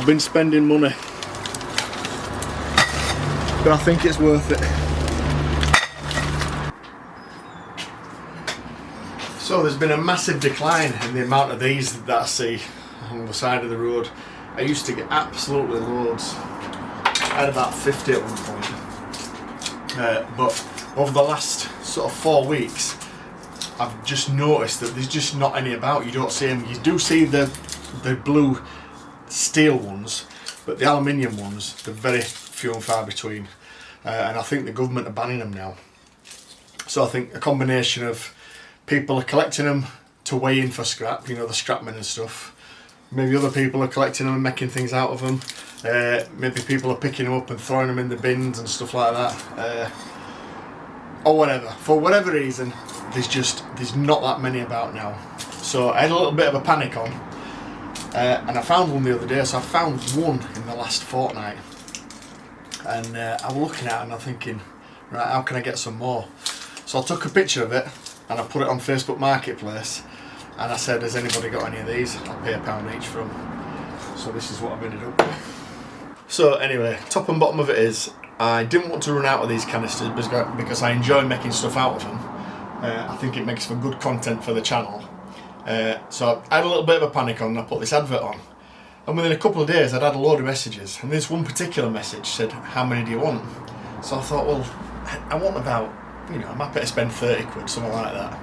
been spending money, but I think it's worth it. So there's been a massive decline in the amount of these that I see on the side of the road. I used to get absolutely loads. I had about 50 at one point. But over the last sort of 4 weeks, I've just noticed that there's just not any about. You don't see them. You do see the blue steel ones, but the aluminium ones, they're very few and far between. And I think the government are banning them now. So I think a combination of people are collecting them to weigh in for scrap, you know, the scrapmen and stuff. Maybe other people are collecting them and making things out of them. Maybe people are picking them up and throwing them in the bins and stuff like that. Or whatever. For whatever reason, there's not that many about now. So I had a little bit of a panic on. And I found one the other day, so I found one in the last fortnight. And I'm looking at it and I'm thinking, right, how can I get some more? So I took a picture of it and I put it on Facebook Marketplace, and I said, has anybody got any of these? I'll pay £1 each for them. So this is what I've ended up with. So anyway, top and bottom of it is, I didn't want to run out of these canisters because I enjoy making stuff out of them. I think it makes for good content for the channel. So I had a little bit of a panic on and I put this advert on. And within a couple of days I'd had a load of messages, and this one particular message said, how many do you want? So I thought, well, I want about, you know, I'm happy to spend 30 quid, something like that.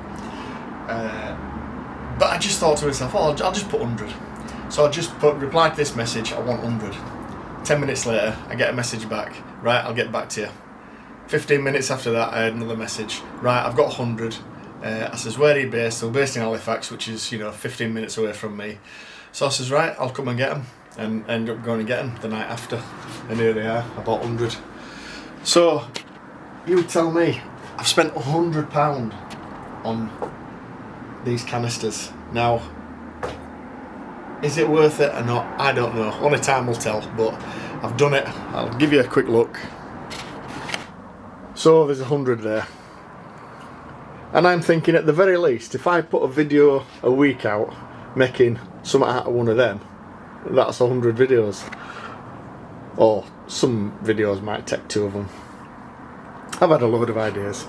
But I just thought to myself, oh, I'll just put 100. So I just replied to this message, I want 100. 10 minutes later, I get a message back, right, I'll get back to you. 15 minutes after that, I had another message, right, I've got 100. I says, where are you based? I'm based in Halifax, which is, you know, 15 minutes away from me. So I says, right, I'll come and get them. And ended up going and get them the night after. And here they are, I bought 100. So, you tell me, I've spent £100 on these canisters. Now, is it worth it or not? I don't know. Only time will tell, but I've done it. I'll give you a quick look. So there's 100 there. And I'm thinking, at the very least, if I put a video a week out making something out of one of them, that's 100 videos. Or some videos might take 2 of them. I've had a load of ideas.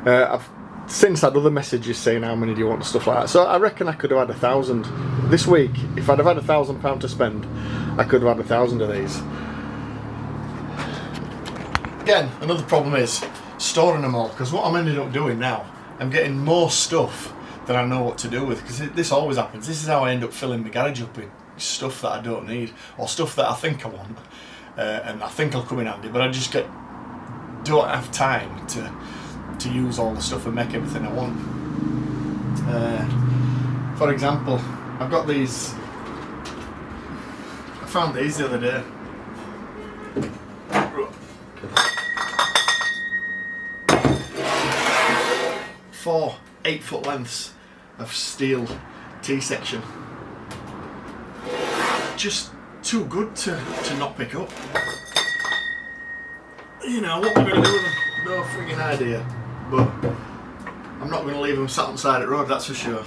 I've since had other messages saying how many do you want and stuff like that. So I reckon I could have had 1,000 this week. If I'd have had £1,000 to spend, I could have had 1,000 of these. Again, another problem is storing them all, because what I'm ending up doing now, I'm getting more stuff than I know what to do with, because this always happens. This is how I end up filling my garage up with stuff that I don't need, or stuff that I think I want, and I think will come in handy, but I just don't have time to use all the stuff and make everything I want. For example, I've got these, I found these the other day. 4 8-foot lengths of steel T-section. Just too good to not pick up. You know, what am I going to do with them? No friggin' idea. But I'm not going to leave them sat on the side of the road, that's for sure.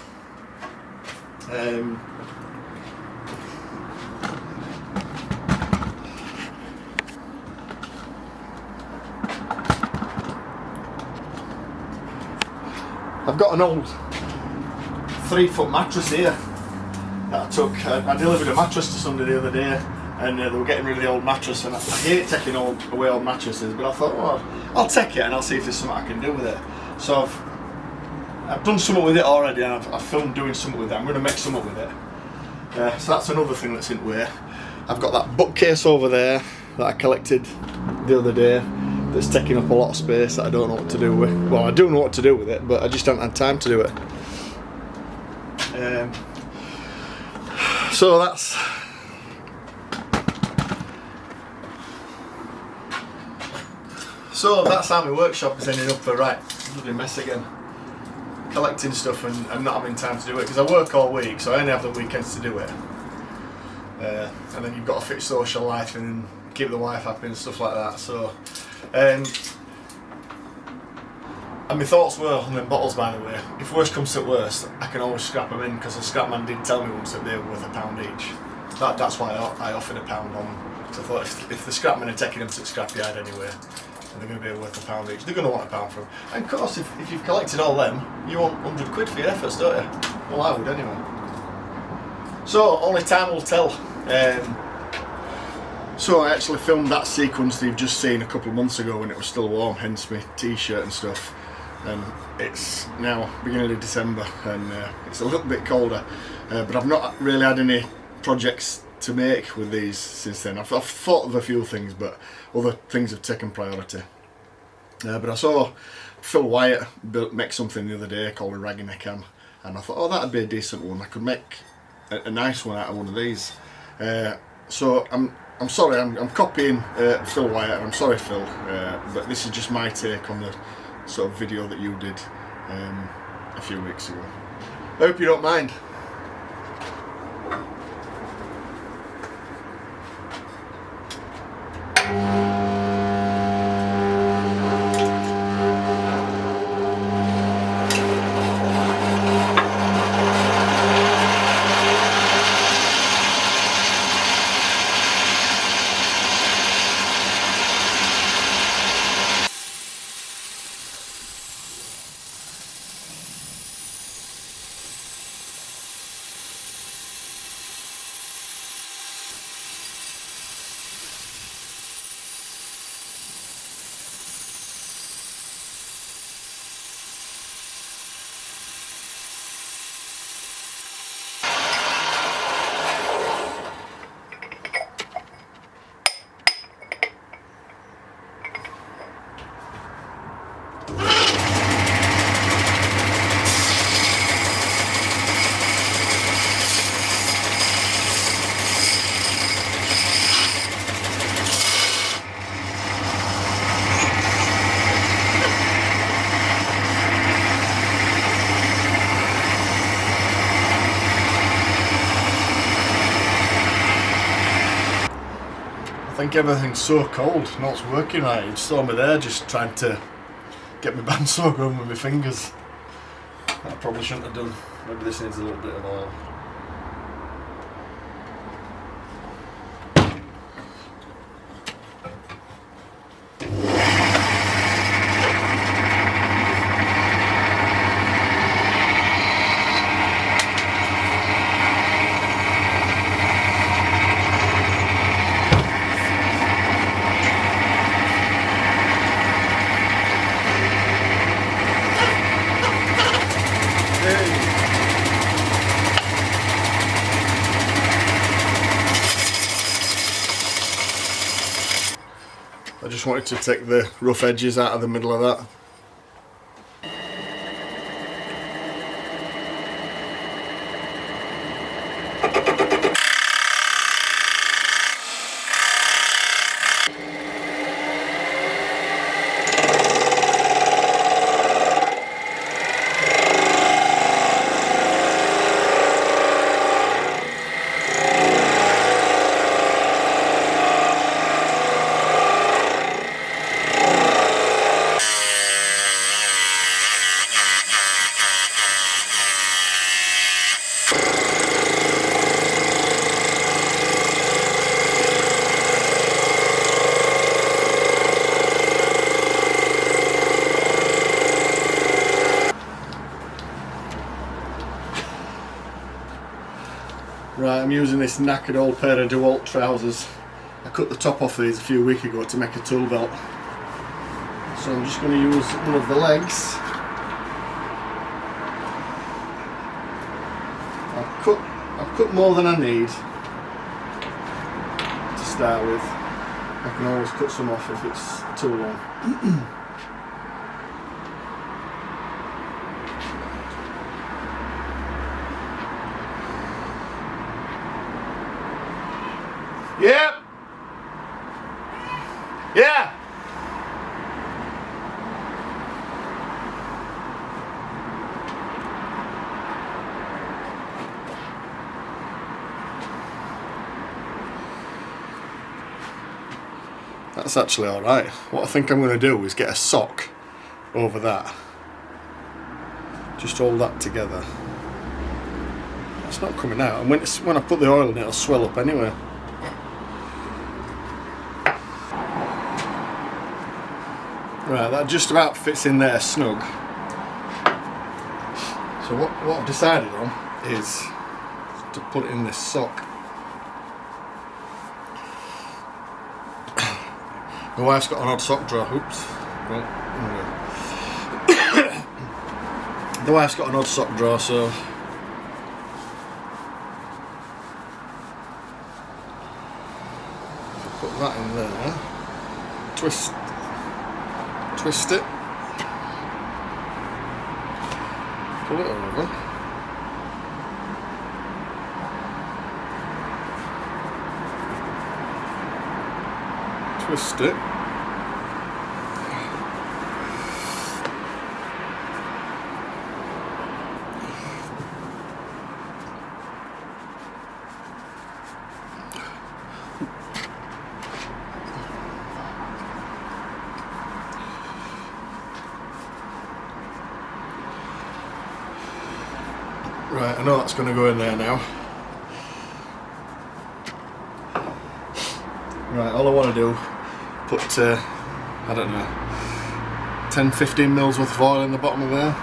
I've got an old 3-foot mattress here that I took. I delivered a mattress to somebody the other day, and they were getting rid of the old mattress, and I hate taking away old mattresses, but I thought, well, I'll take it and I'll see if there's something I can do with it. So I've done something with it already, and I've filmed doing something with it. I'm going to make something with it. So that's another thing that's in the way. I've got that bookcase over there that I collected the other day that's taking up a lot of space that I don't know what to do with. Well, I do know what to do with it, but I just haven't had time to do it. So that's how my workshop has ended up a right bloody mess again. Collecting stuff and not having time to do it, because I work all week, so I only have the weekends to do it. And then you've got to fit social life and keep the wife happy and stuff like that. So, and my thoughts were on them bottles, by the way. If worst comes to worst, I can always scrap them in, because the scrap man did tell me once that they were worth £1 each. That's why I offered £1 on. So I thought if the scrapmen are taking them to the scrapyard anyway, and they're going to be worth £1 each, they're going to want £1 for them. And of course, if you've collected all them, you want 100 quid for your efforts, don't you? Well, I would anyway. So only time will tell. So I actually filmed that sequence that you've just seen a couple of months ago when it was still warm, hence my t-shirt and stuff. And it's now beginning of December and it's a little bit colder, but I've not really had any projects to make with these since then. I've thought of a few things, but other things have taken priority. But I saw Phil Wyatt make something the other day called a raggy neck ham, and I thought, oh, that'd be a decent one. I could make a nice one out of one of these. So I'm sorry, I'm copying Phil Wyatt. I'm sorry, Phil, but this is just my take on the sort of video that you did a few weeks ago. I hope you don't mind. I think everything's so cold, not working right. You just saw me there just trying to get my bandsaw going with my fingers. That I probably shouldn't have done. Maybe this needs a little bit of oil. I just wanted to take the rough edges out of the middle of that. Right, I'm using this knackered old pair of DeWalt trousers. I cut the top off these a few weeks ago to make a tool belt. So I'm just going to use one of the legs. I've cut more than I need to start with. I can always cut some off if it's too long. Yep. Yeah. That's actually alright. What I think I'm going to do is get a sock over that. Just hold that together. It's not coming out, and when I put the oil in, it'll swell up anyway. Right, that just about fits in there snug. So what I've decided on is to put it in this sock. My wife's got an odd sock drawer. Oops. Well, anyway. The wife's got an odd sock drawer, so put that in there. Twist it. Pull it over. Twist it. Right, I know that's going to go in there now. Right, all I want to do, put, I don't know, 10-15 mils worth of oil in the bottom of there.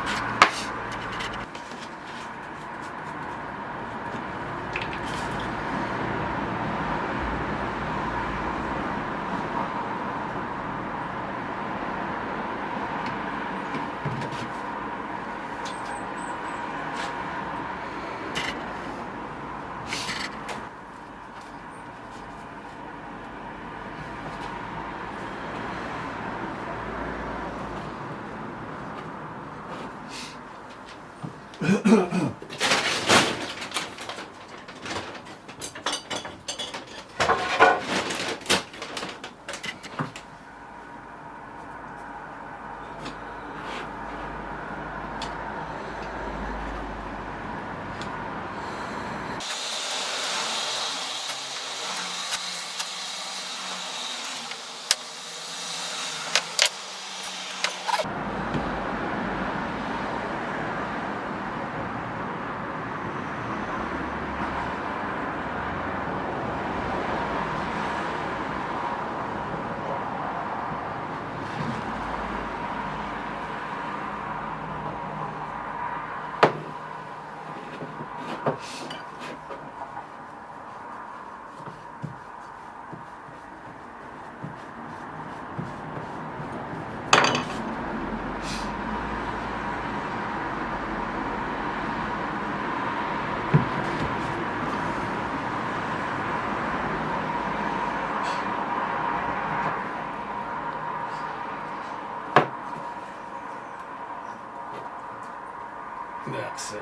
That's it.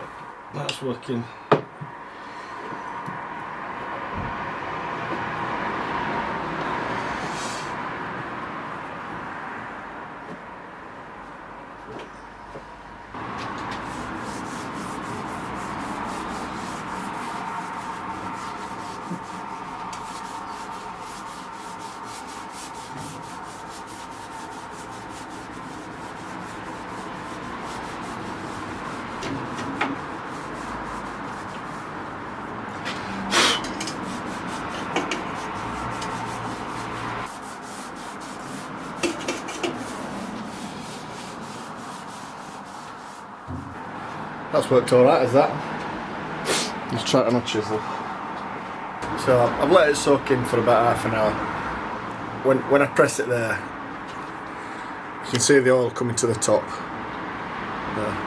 That's working. That's worked alright, is that? Let's try it on a chisel. So I've let it soak in for about half an hour. When I press it there, you can see the oil coming to the top. There.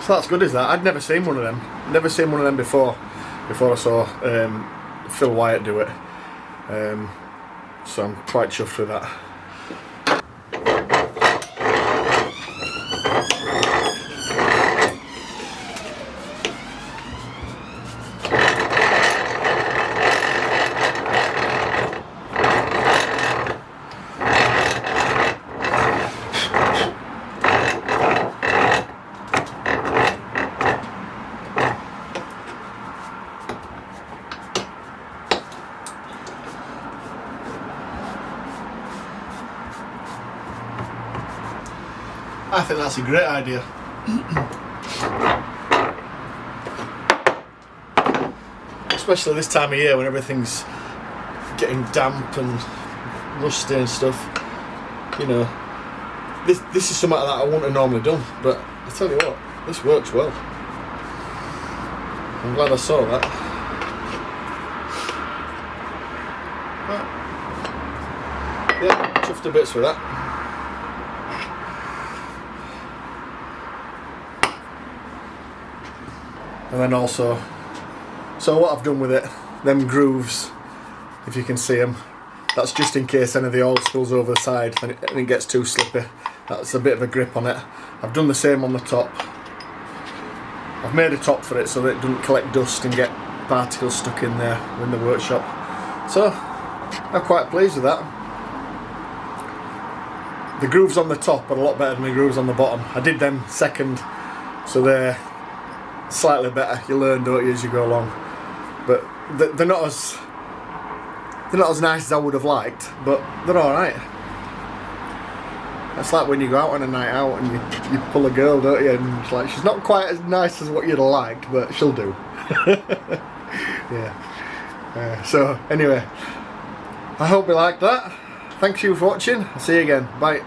So that's good, is that? I'd never seen one of them. Never seen one of them before I saw Phil Wyatt do it. So I'm quite chuffed with that. I think that's a great idea. Especially this time of year when everything's getting damp and rusty and stuff. You know, this is something that I wouldn't have normally done, but I tell you what, this works well. I'm glad I saw that. But, yeah, chuffed to bits with that. And then also, so what I've done with it, them grooves, if you can see them, that's just in case any of the oil spills over the side and it gets too slippy. That's a bit of a grip on it. I've done the same on the top. I've made a top for it so that it doesn't collect dust and get particles stuck in there in the workshop. So, I'm quite pleased with that. The grooves on the top are a lot better than the grooves on the bottom. I did them second, so they're slightly better. You learn, don't you, as you go along. But they're not as nice as I would have liked, but they're alright. It's like when you go out on a night out and you pull a girl, don't you? And it's like, she's not quite as nice as what you'd have liked, but she'll do. Yeah. So, anyway, I hope you liked that. Thanks you for watching. I'll see you again. Bye.